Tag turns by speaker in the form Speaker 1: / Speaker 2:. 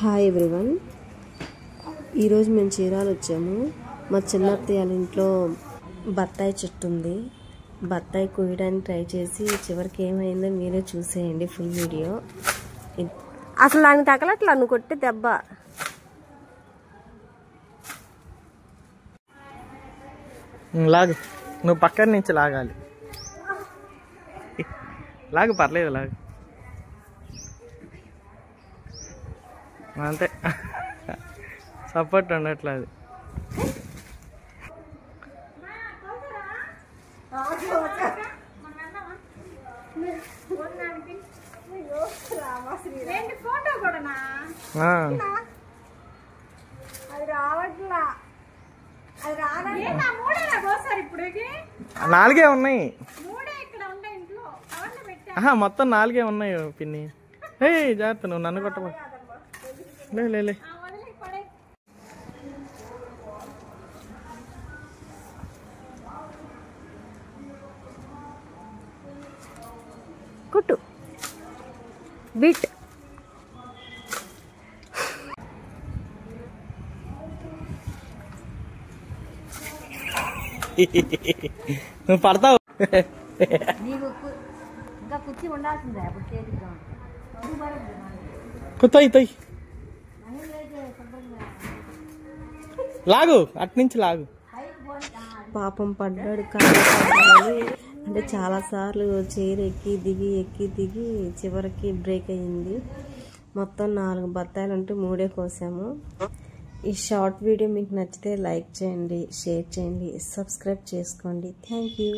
Speaker 1: Hi everyone, ఈరోజు మేము చీరాల వచ్చాము. మా చిన్నత్తయ్య వాళ్ళ ఇంట్లో బత్తాయి చెట్టు ఉంది. బత్తాయి కోయడానికి ట్రై చేసి చివరికి ఏమైందో మీరే చూసేయండి ఫుల్ వీడియో. అసలు దానికి తగలట్లా, నువ్వు కొట్టి దెబ్బ.
Speaker 2: లాగు, నువ్వు పక్కన నుంచి లాగాలి. లాగు, పర్లేదు, లాగు అంతే. సపోర్ట్ ఉండట్లా అది. నాలుగే ఉన్నాయి. మొత్తం నాలుగే ఉన్నాయి పిన్ని. ఏ జాగ్రత్త, నువ్వు నన్ను కొట్టబో. లే
Speaker 1: కుట్టు బిట్.
Speaker 2: నువ్వు పడతావు. తొయ్యి లాగు, అట్నుంచి లాగు.
Speaker 1: పాపం పడ్డాడు కానీ అంటే చాలాసార్లు చైర్ ఎక్కి దిగి చివరికి బ్రేక్ అయ్యింది. మొత్తం 4 బత్తాయిలు ఉంటే 3 కోసాము. ఈ షార్ట్ వీడియో మీకు నచ్చితే లైక్ చేయండి, షేర్ చేయండి, సబ్స్క్రైబ్ చేసుకోండి. Thank you.